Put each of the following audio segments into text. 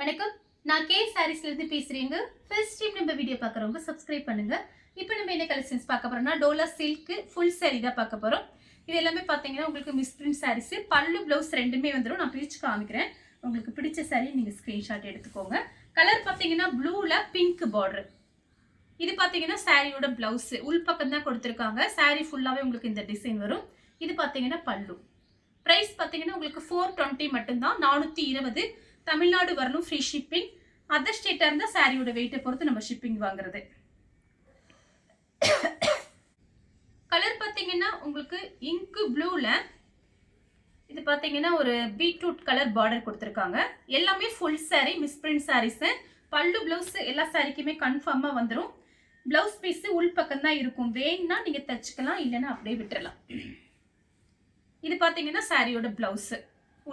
வணக்கம். நான் கே சாரீஸ்ல இருந்து பேசுறேங்க. ஃபர்ஸ்ட் டைம் நம்ம வீடியோ பார்க்குறவங்க சப்ஸ்கிரைப் பண்ணுங்க. இப்போ நம்ம என்ன கலெக்ஷன்ஸ் பார்க்க போறோம்னா டோலா சில்க் ஃபுல் saree தான் பார்க்க போறோம். இது எல்லாமே பார்த்தீங்கன்னா உங்களுக்கு மிஸ் பிரிண்ட் sarees, பல்லு ப்ளவுஸ் ரெண்டுமே வந்துரும். நான் பிரிச்சு காமிக்கிறேன். உங்களுக்கு பிடிச்ச saree நீங்க ஸ்கிரீன்ஷாட் எடுத்துக்கோங்க. கலர் பார்த்தீங்கன்னா ப்ளூல பிங்க் பார்டர். இது பார்த்தீங்கன்னா சாரியோட பிளவுஸ் உள் பக்கம் தான் கொடுத்துருக்காங்க. saree ஃபுல்லாவே உங்களுக்கு இந்த டிசைன் வரும். இது பார்த்தீங்கன்னா பல்லு. பிரைஸ் பார்த்தீங்கன்னா உங்களுக்கு 420 மட்டும்தான். 420. தமிழ்நாடு வரணும், ஃப்ரீ ஷிப்பிங். அதர் ஸ்டேட்டாக இருந்தால் சாரியோட வெயிட்டை பொறுத்து நம்ம ஷிப்பிங் வாங்குறது. கலர் பார்த்தீங்கன்னா உங்களுக்கு இங்கு ப்ளூவில் இது பார்த்தீங்கன்னா ஒரு பீட்ரூட் கலர் பார்டர் கொடுத்துருக்காங்க. எல்லாமே full saree, miss print saris. பல்லு ப்ளவுஸ் எல்லா சாரிக்குமே கன்ஃபார்மாக வந்துடும். ப்ளவுஸ் பீஸு உள் பக்கம் தான் இருக்கும். வேணும்னா நீங்கள் தச்சுக்கலாம், இல்லைன்னா அப்படியே விட்டுறலாம். இது பார்த்தீங்கன்னா சாரியோட ப்ளவுஸு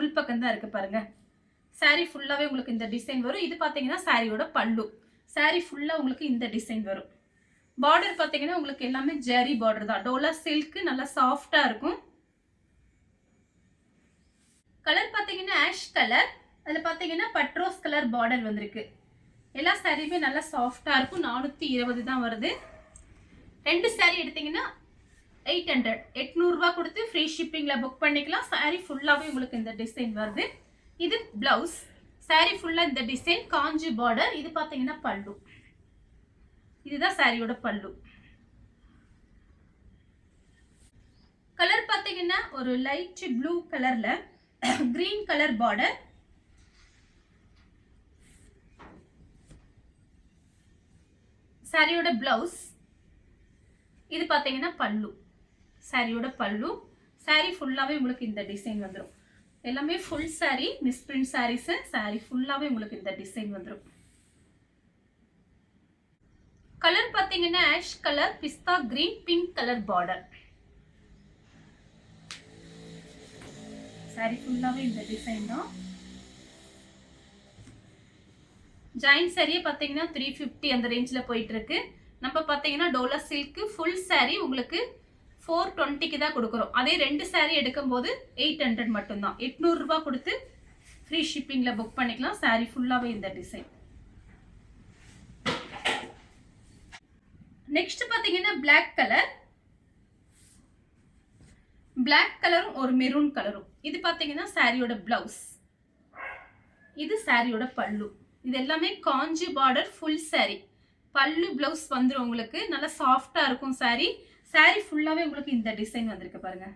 உள் பக்கம் தான் இருக்குது பாருங்கள். சாரீ ஃபுல்லாகவே உங்களுக்கு இந்த டிசைன் வரும். இது பார்த்தீங்கன்னா சாரியோட பல்லு. சாரீ ஃபுல்லாக உங்களுக்கு இந்த டிசைன் வரும். பார்டர் பார்த்தீங்கன்னா உங்களுக்கு எல்லாமே ஜெரி பார்டர் தான். டோலா சில்க்கு நல்லா சாஃப்டாக இருக்கும். கலர் பார்த்தீங்கன்னா ஆஷ் கலர். அதில் பார்த்தீங்கன்னா பட்ரோஸ் கலர் பார்டர் வந்திருக்கு. எல்லா சாரியுமே நல்லா சாஃப்டாக இருக்கும். 420 தான் வருது. 2 சாரீ எடுத்தீங்கன்னா 800 800 கொடுத்து ஃப்ரீ ஷிப்பிங்கில் புக் பண்ணிக்கலாம். சாரீ ஃபுல்லாகவே உங்களுக்கு இந்த டிசைன் வருது. இது பிளவுஸ். சாரீ ஃபுல்லா இந்த டிசைன் காஞ்சி பார்டர். இது பாத்தீங்கன்னா பல்லு. இதுதான் சாரியோட பல்லு. கலர் பாத்தீங்கன்னா ஒரு லைட் ப்ளூ கலர்ல கிரீன் கலர் பார்டர். சாரியோட பிளவுஸ். இது பாத்தீங்கன்னா பல்லு. சாரியோட பல்லு. சாரீ ஃபுல்லாவே உங்களுக்கு இந்த டிசைன் வந்துடும். எல்லாமே full saree, miss print sarees. saree ஃபுல்லாவே உங்களுக்கு இந்த டிசைன் வந்துடும். கலர் பார்த்தீங்கன்னா ash colour, pista green, pink colour border. saree ஃபுல்லாவே இந்த டிசைன் தான். ஜாயின் சாரியே பார்த்தீங்கன்னா 350 அந்த ரேஞ்சில் போயிட்டு இருக்கு. நம்ம பார்த்தீங்கன்னா டோலா சில்க் ஃபுல் saree உங்களுக்கு 420 தான் கொடுக்குறோம். அதே 2 saree எடுக்கும்போது 800 மட்டும்தான். 800 கொடுத்து ஃப்ரீ ஷிப்பிங்கில் புக் பண்ணிக்கலாம். saree ஃபுல்லாகவே இந்த டிசைன். நெக்ஸ்ட் பார்த்தீங்கன்னா பிளாக் கலர். பிளாக் கலரும் ஒரு மெரூன் கலரும். இது பார்த்தீங்கன்னா சாரியோட பிளவுஸ். இது சாரியோட பல்லு. இது எல்லாமே காஞ்சி பார்டர் ஃபுல் saree. பல்லு பிளவுஸ் வந்துடும் உங்களுக்கு. நல்லா சாஃப்டா இருக்கும் saree. saree ஃபுல்லாவே உங்களுக்கு இந்த டிசைன் வந்திருக்கு பாருங்க.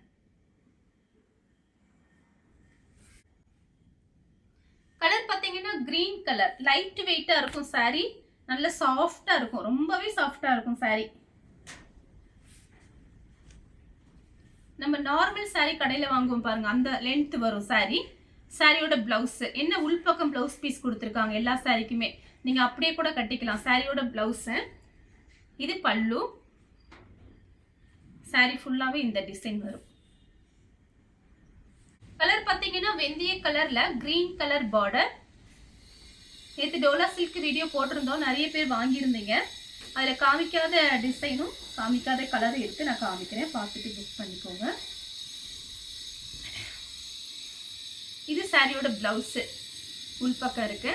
கலர் பாத்தீங்கன்னா கிரீன் கலர். லைட் வெயிட்டா இருக்கும் saree. நல்ல சாஃப்டா இருக்கும். ரொம்பவே சாஃப்டா இருக்கும் saree. நம்ம நார்மல் saree கடையில வாங்குவோம் பாருங்க, அந்த லென்த் வரும் saree. சாரியோட பிளவுஸ் என்ன உள்பக்கம் பிளவுஸ் பீஸ் கொடுத்துருக்காங்க எல்லா சாரிக்குமே. நீங்க அப்படியே கூட கட்டிக்கலாம். சாரியோட பிளவுஸ். இது பல்லு. சாரி ஃபுல்லாவே இந்த டிசைன் வரும். கலர் பாத்தீங்கன்னா வெந்தய கலர்ல கிரீன் கலர் பார்டர். நேற்று டோலா சில்க் வீடியோ போட்டிருந்தோம், நிறைய பேர் வாங்கியிருந்தீங்க. அதில் காமிக்காத டிசைனும் காமிக்காத கலரும் எடுத்து நான் காமிக்கிறேன், பார்த்துட்டு புக் பண்ணிக்கோங்க. இது சாரியோட பிளவுஸ் உள்பக்கம் இருக்கு.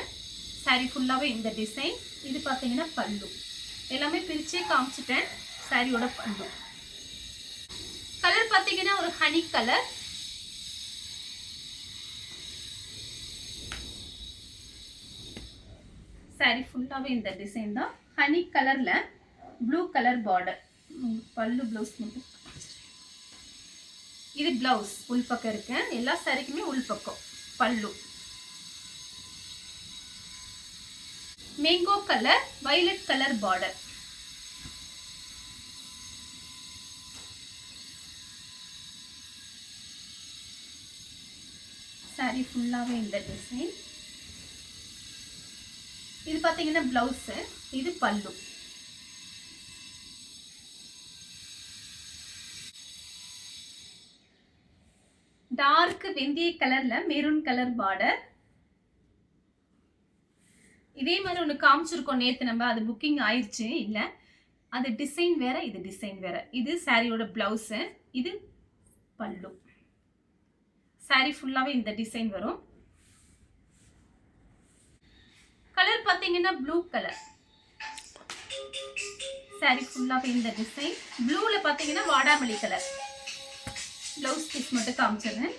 சாரி ஃபுல்லாவே இந்த டிசைன். இது பார்த்தீங்கன்னா பல்லு. எல்லாமே பிரிச்சே காமிச்சிட்டேன். சாரியோட பல்லு. கலர் பார்த்தீங்கன்னா ஒரு ஹனி கலர். சாரி ஃபுல்லாவே இந்த டிசைன் தான். ஹனி கலர்ல ப்ளூ கலர் பார்டர். பல்லு பிளவுஸ் மட்டும். இது பிளவுஸ் உள்பக்கம் இருக்கு. எல்லா சாரிக்குமே உள்பக்கம் பல்லு. Mango colour, violet colour border. Sorry ஃபுல்லாவே இந்த டிசைன். இது பாத்தீங்கன்னா பிளவுஸ். இது பல்லு. டார்க் வெந்தய கலர்ல மெரூன் கலர் பார்டர். இதே மாதிரி ஒன்று காமிச்சிருக்கோம் நேற்று நம்ம, அது புக்கிங் ஆயிடுச்சு. இல்லை, அது டிசைன் வேற, இது டிசைன் வேற. இது சாரியோட பிளவுஸ். இது பல்லு. சாரி ஃபுல்லாவே இந்த டிசைன் வரும். பாத்தீங்கன்னா ப்ளூ கலர் சாரி ஃபுல்லாவே இந்த டிசைன். ப்ளூல பாத்தீங்கன்னா வாடாமல்லி கலர். ப்ளவுஸ் பீஸ் மட்டும் காமிச்சிடுறேன்.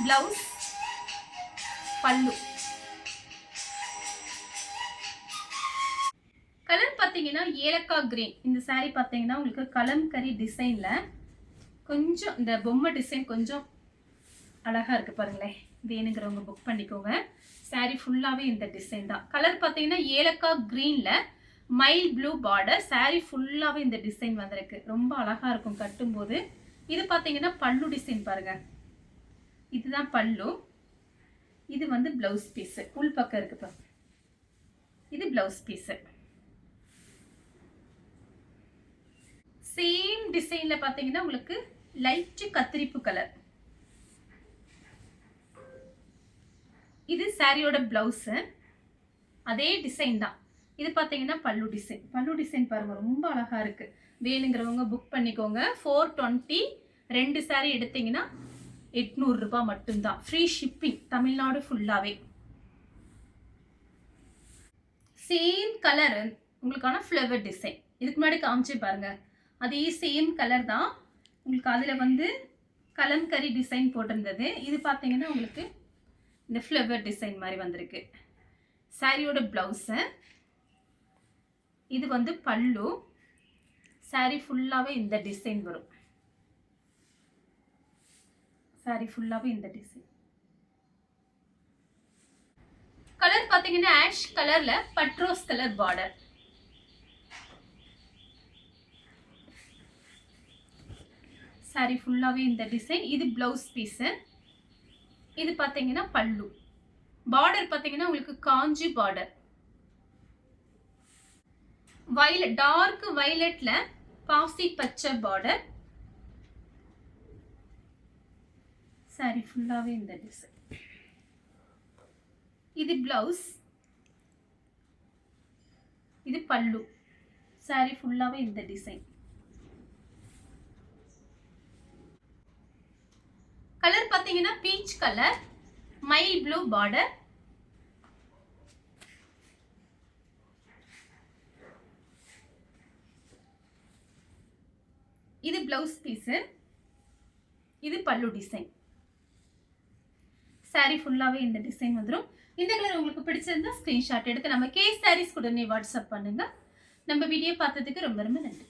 பிளவுஸ், பல்லு. கலர் பாத்தீங்கன்னா ஏலக்காய் கிரீன். இந்த சாரி பாத்தீங்கன்னா உங்களுக்கு கலம்கரி டிசைன்ல கொஞ்சம் இந்த பொம்மை டிசைன் கொஞ்சம் அழகா இருக்கு பாருங்களேன். வேணுங்கிறவங்க புக் பண்ணிக்கோங்க. சாரி ஃபுல்லாவே இந்த டிசைன் தான். கலர் பாத்தீங்கன்னா ஏலக்காய் கிரீன்ல மைல் ப்ளூ பார்டர். சாரி ஃபுல்லாவே இந்த டிசைன் வந்திருக்கு. ரொம்ப அழகா இருக்கும் கட்டும்போது. இது பாத்தீங்கன்னா பல்லு டிசைன் பாருங்க. இதுதான் பல்லு. இது வந்து பிளவுஸ் பீஸ். உள் பக்கம் இருக்கு பாருங்க. இது பிளவுஸ் பீஸ். சேம் டிசைன்ல பாத்தீங்கன்னா உங்களுக்கு லைட் கத்திரிப்பு கலர். இது சாரியோட பிளவுஸ். அதே டிசைன் தான். இது பாத்தீங்கன்னா பல்லு டிசைன். பல்லு டிசைன் பாருங்க ரொம்ப அழகா இருக்கு. வேணுங்கிறவங்க புக் பண்ணிக்கோங்க. 420 2 சாரி எடுத்தீங்கன்னா 800 ரூபாய் மட்டும்தான். ஃப்ரீ ஷிப்பிங் தமிழ்நாடு ஃபுல்லாவே. சேம் கலர் உங்களுக்கான ஃப்ளவர் டிசைன். இதுக்கு முன்னாடி காமிச்சு பாருங்க. அதே சேம் கலர் தான். உங்களுக்கு அதுல வந்து கலம்கரி டிசைன் போட்டிருந்தது. இது பாத்தீங்கன்னா உங்களுக்கு இந்த ஃப்ளவர் டிசைன் மாதிரி வந்திருக்கு. சாரியோட பிளவுஸ். இது வந்து பல்லு. சாரி ஃபுல்லாவே இந்த டிசைன் வரும். சாரி ஃபுல்லாவே இந்த டிசைன். கலர் பாத்தீங்கன்னா ஆஷ் கலர்ல பட்ரோஸ் கலர் பார்டர். சாரி ஃபுல்லாவே இந்த டிசைன். இது பிளவுஸ் பீஸ். இது பாத்தீங்கன்னா பல்லு. பார்டர் பாத்தீங்கன்னா உங்களுக்கு காஞ்சி பார்டர். வயலட், டார்க் வயலட்ல பாசி பச்சை பார்டர். சாரி ஃபுல்லாவே இந்த டிசைன். இது பிளவுஸ். இது பல்லு. சாரி ஃபுல்லாவே இந்த டிசைன். கலர் பாத்தீங்கன்னா peach colour mile blue border. இது பிளவுஸ் பீஸ். இது பல்லு டிசைன். சாரி ஃபுல்லாவே இந்த டிசைன் வந்துரும். இந்த கலர் உங்களுக்கு பிடிச்சிருந்தா ஸ்கிரீன்ஷாட் எடுத்து நம்ம கே சாரீஸ் உடனே வாட்ஸ்அப் பண்ணுங்க. நம்ம வீடியோ பார்த்ததுக்கு ரொம்ப ரொம்ப நன்றி.